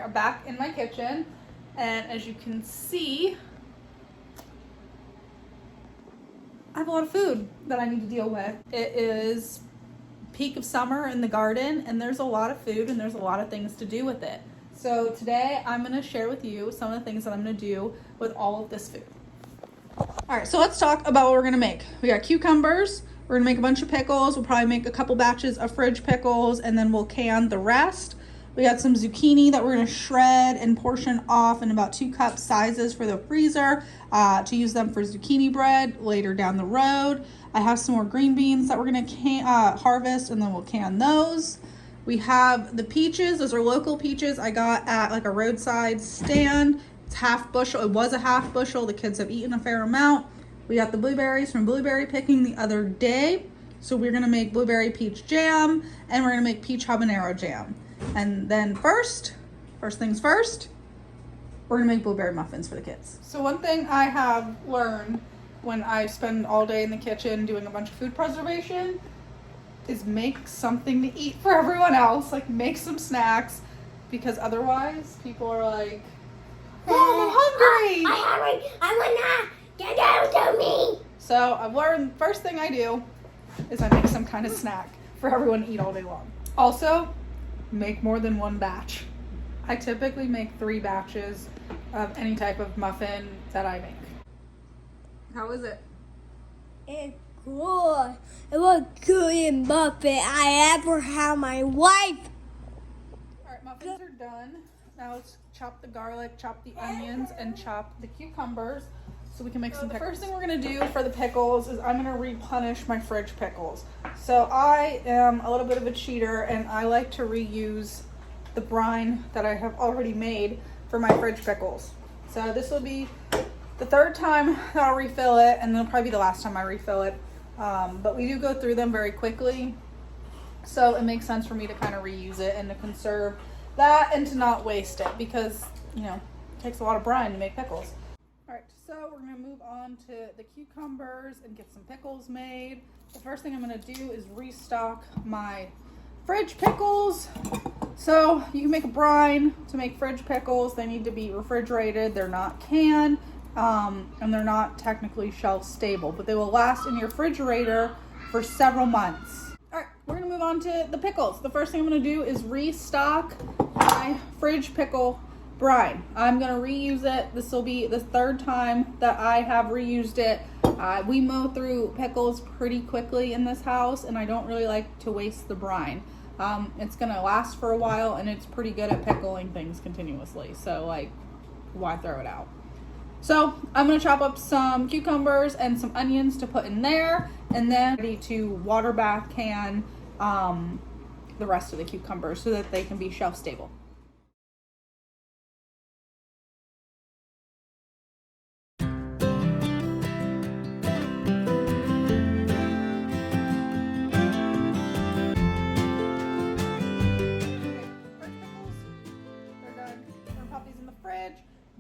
Alright, I'm back in my kitchen, and as you can see, I have a lot of food that I need to deal with. It is peak of summer in the garden, and there's a lot of food and there's a lot of things to do with it. So today I'm going to share with you some of the things that I'm going to do with all of this food. Alright, so let's talk about what we're going to make. We got cucumbers. We're going to make a bunch of pickles. We'll probably make a couple batches of fridge pickles, and then we'll can the rest. We got some zucchini that we're going to shred and portion off in about 2 cup sizes for the freezer to use them for zucchini bread later down the road. I have some more green beans that we're going to harvest, and then we'll can those. We have the peaches. Those are local peaches I got at like a roadside stand. It's half bushel. It was a half bushel. The kids have eaten a fair amount. We got the blueberries from blueberry picking the other day. So we're going to make blueberry peach jam, and we're going to make peach habanero jam. And then first things first, we're going to make blueberry muffins for the kids. So one thing I have learned when I spend all day in the kitchen doing a bunch of food preservation is make something to eat for everyone else. Like, make some snacks, because otherwise people are like, Mom, I'm hungry. I'm hungry. I wanna get out of me. So I've learned first thing I do is I make some kind of snack for everyone to eat all day long. Also, make more than one batch. I typically make 3 batches of any type of muffin that I make. How is it? It's good. It was good in muffin I ever had my wife. Alright, muffins are done. Now let's chop the garlic, chop the onions, and chop the cucumbers so we can make some pickles. The first thing we're going to do for the pickles is I'm going to replenish my fridge pickles. So I am a little bit of a cheater, and I like to reuse the brine that I have already made for my fridge pickles. So this will be the 3rd time that I'll refill it, and then it'll probably be the last time I refill it. But we do go through them very quickly, so it makes sense for me to kind of reuse it and to conserve that and to not waste it, because, you know, it takes a lot of brine to make pickles. Alright, so we're going to move on to the cucumbers and get some pickles made. The first thing I'm going to do is restock my fridge pickles. So you can make a brine to make fridge pickles. They need to be refrigerated. They're not canned, and they're not technically shelf stable, but they will last in your refrigerator for several months. Alright, we're going to move on to the pickles. The first thing I'm going to do is restock my fridge pickle brine. I'm going to reuse it. This will be the 3rd time that I have reused it. We mow through pickles pretty quickly in this house, and I don't really like to waste the brine. It's going to last for a while, and it's pretty good at pickling things continuously. So, like, why throw it out? So I'm going to chop up some cucumbers and some onions to put in there, and then ready to water bath can the rest of the cucumbers so that they can be shelf stable.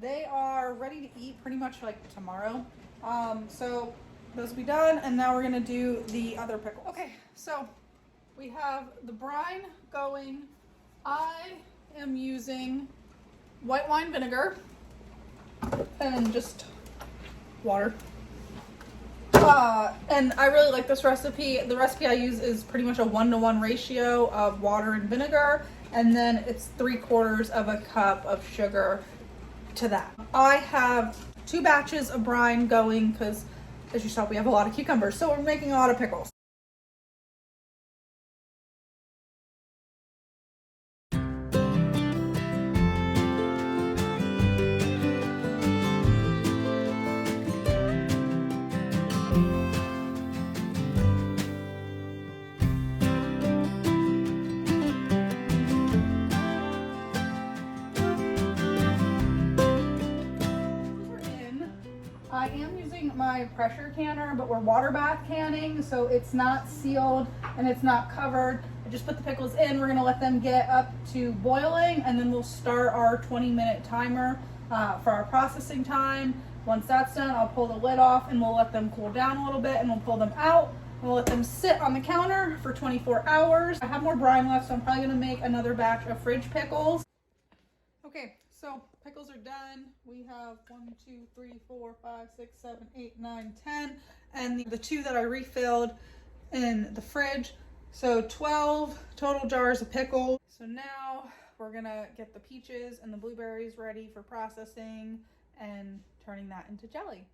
They are ready to eat pretty much like tomorrow. So those will be done, and now we're gonna do the other pickles. Okay, so we have the brine going. I am using white wine vinegar and just water. And I really like this recipe. The recipe I use is pretty much a 1-to-1 ratio of water and vinegar, and then it's 3/4 of a cup of sugar to that. I have 2 batches of brine going because, as you saw, we have a lot of cucumbers, so we're making a lot of pickles. I am using my pressure canner, but we're water bath canning, so it's not sealed and it's not covered. I just put the pickles in. We're gonna let them get up to boiling, and then we'll start our 20-minute timer for our processing time. Once that's done, I'll pull the lid off and we'll let them cool down a little bit, and we'll pull them out. We'll let them sit on the counter for 24 hours. I have more brine left, so I'm probably gonna make another batch of fridge pickles. Okay, so pickles are done. We have 1, 2, 3, 4, 5, 6, 7, 8, 9, 10, and the 2 that I refilled in the fridge. So 12 total jars of pickle. So now we're gonna get the peaches and the blueberries ready for processing and turning that into jelly.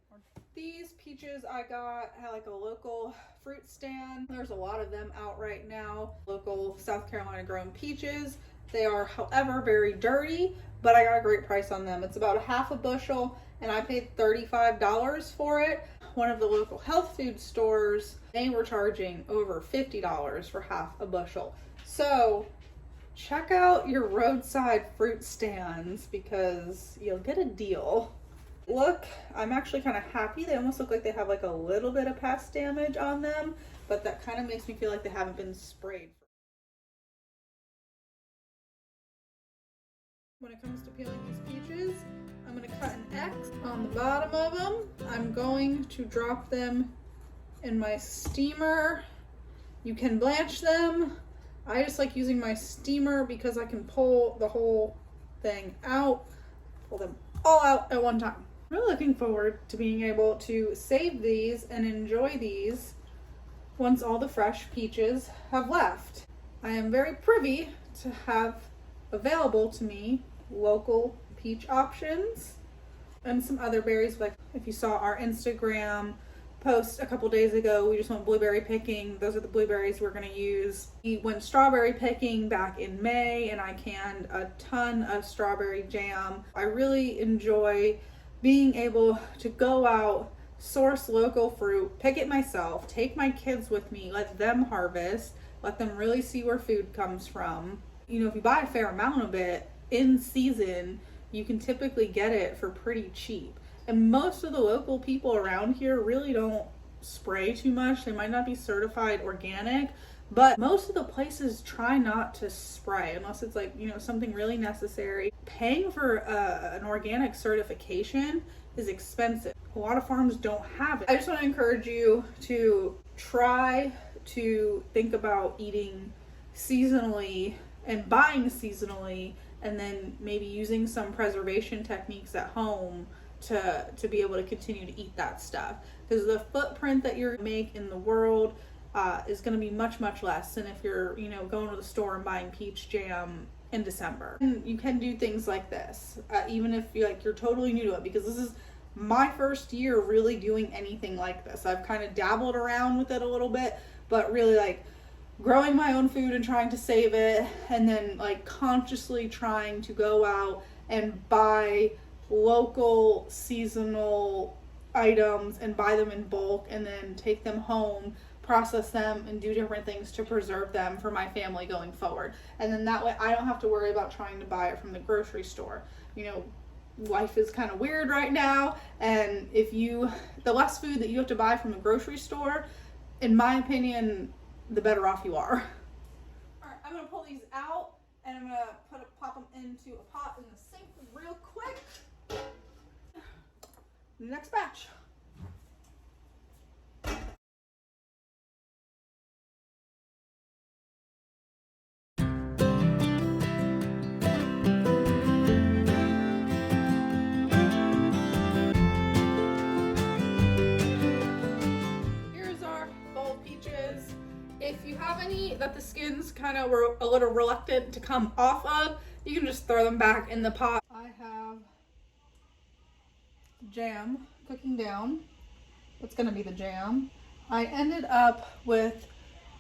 These peaches I got at like a local fruit stand. There's a lot of them out right now. Local South Carolina grown peaches. They are, however, very dirty, but I got a great price on them. It's about a half a bushel and I paid $35 for it. One of the local health food stores, they were charging over $50 for half a bushel. So check out your roadside fruit stands because you'll get a deal. Look, I'm actually kind of happy. They almost look like they have like a little bit of past damage on them, but that kind of makes me feel like they haven't been sprayed. When it comes to peeling these peaches, I'm going to cut an X on the bottom of them. I'm going to drop them in my steamer. You can blanch them. I just like using my steamer because I can pull the whole thing out, pull them all out at one time. I'm really looking forward to being able to save these and enjoy these once all the fresh peaches have left. I am very privy to have available to me local peach options and some other berries. Like if you saw our Instagram post a couple days ago, we just went blueberry picking. Those are the blueberries we're going to use. We went strawberry picking back in May and I canned a ton of strawberry jam. I really enjoy being able to go out, source local fruit, pick it myself, take my kids with me, let them harvest, let them really see where food comes from. You know, if you buy a fair amount of it in season, you can typically get it for pretty cheap. And most of the local people around here really don't spray too much. They might not be certified organic, but most of the places try not to spray unless it's like, you know, something really necessary. Paying for an organic certification is expensive. A lot of farms don't have it. I just want to encourage you to try to think about eating seasonally and buying seasonally, and then maybe using some preservation techniques at home to be able to continue to eat that stuff, because the footprint that you're gonna make in the world is going to be much less than if you're, you know, going to the store and buying peach jam in December. And you can do things like this even if you're totally new to it, because this is my first year really doing anything like this. I've kind of dabbled around with it a little bit, but really like growing my own food and trying to save it, and then like consciously trying to go out and buy local seasonal items and buy them in bulk and then take them home, process them, and do different things to preserve them for my family going forward. And then that way I don't have to worry about trying to buy it from the grocery store. You know, life is kind of weird right now, and the less food that you have to buy from the grocery store, in my opinion, the better off you are. All right, I'm gonna pull these out and I'm gonna pop them into a pot in the sink real quick. Next batch. Here's our bowl peaches. If you have any that the skins kind of were a little reluctant to come off of, you can just throw them back in the pot. I have jam cooking down. That's gonna be the jam. I ended up with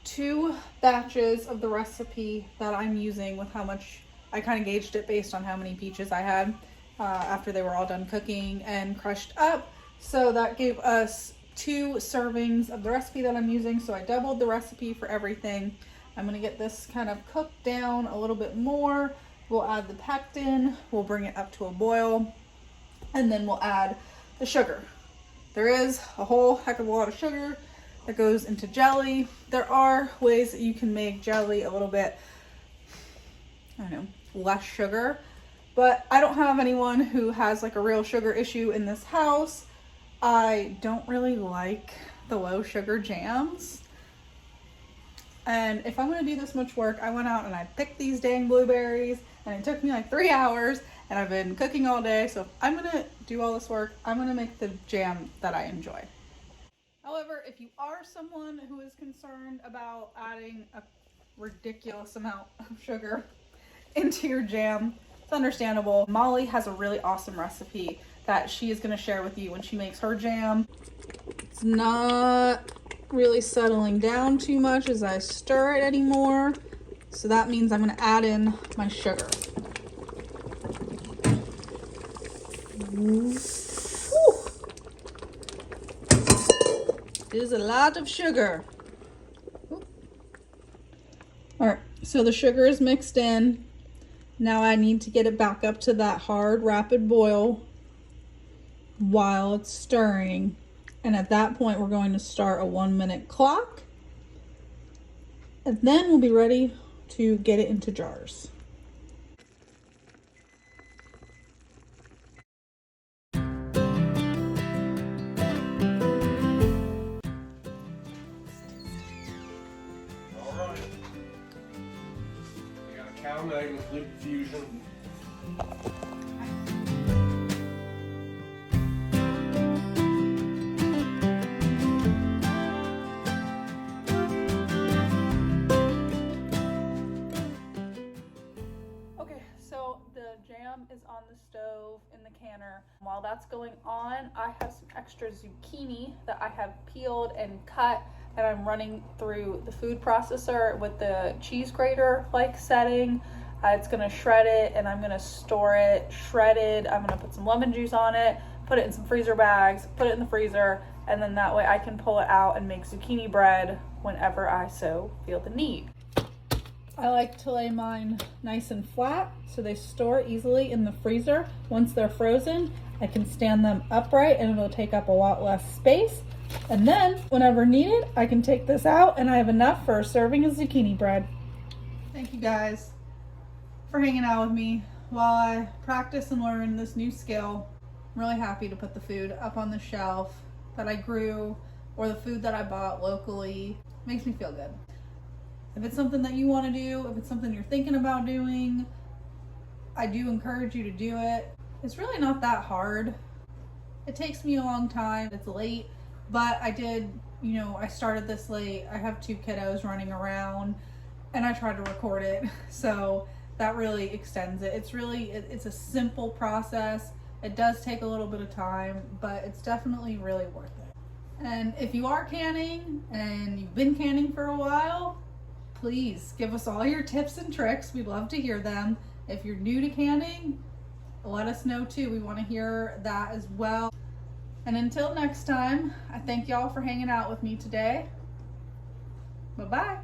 2 batches of the recipe that I'm using with how much I kind of gauged it based on how many peaches I had after they were all done cooking and crushed up. So that gave us 2 servings of the recipe that I'm using. So I doubled the recipe for everything. I'm gonna get this kind of cooked down a little bit more. We'll add the pectin, we'll bring it up to a boil, and then we'll add the sugar. There is a whole heck of a lot of sugar that goes into jelly. There are ways that you can make jelly a little bit, I don't know, less sugar, but I don't have anyone who has like a real sugar issue in this house. I don't really like the low sugar jams. And if I'm gonna do this much work, I went out and I picked these dang blueberries and it took me like 3 hours and I've been cooking all day. So if I'm gonna do all this work, I'm gonna make the jam that I enjoy. However, if you are someone who is concerned about adding a ridiculous amount of sugar into your jam, it's understandable. Molly has a really awesome recipe that she is going to share with you when she makes her jam. It's not really settling down too much as I stir it anymore, so that means I'm going to add in my sugar. Whew. It is a lot of sugar. All right, so the sugar is mixed in. Now I need to get it back up to that hard, rapid boil while it's stirring. And at that point, we're going to start a 1-minute clock. And then we'll be ready to get it into jars. Cow egg with liquid fusion. Okay, so the jam is on the stove in the canner. While that's going on, I have some extra zucchini that I have peeled and cut, and I'm running through the food processor with the cheese grater like setting. It's gonna shred it, and I'm gonna store it shredded. I'm gonna put some lemon juice on it, put it in some freezer bags, put it in the freezer, and then that way I can pull it out and make zucchini bread whenever I so feel the need. I like to lay mine nice and flat so they store easily in the freezer. Once they're frozen, I can stand them upright and it'll take up a lot less space. And then, whenever needed, I can take this out and I have enough for a serving of zucchini bread. Thank you guys for hanging out with me while I practice and learn this new skill. I'm really happy to put the food up on the shelf that I grew or the food that I bought locally. It makes me feel good. If it's something that you want to do, if it's something you're thinking about doing, I do encourage you to do it. It's really not that hard. It takes me a long time. It's late, but I did, I started this late. I have 2 kiddos running around and I tried to record it. So that really extends it. It's a simple process. It does take a little bit of time, but it's definitely really worth it. And if you are canning and you've been canning for a while, please give us all your tips and tricks. We'd love to hear them. If you're new to canning, let us know too. We want to hear that as well. And until next time, I thank y'all for hanging out with me today. Bye-bye.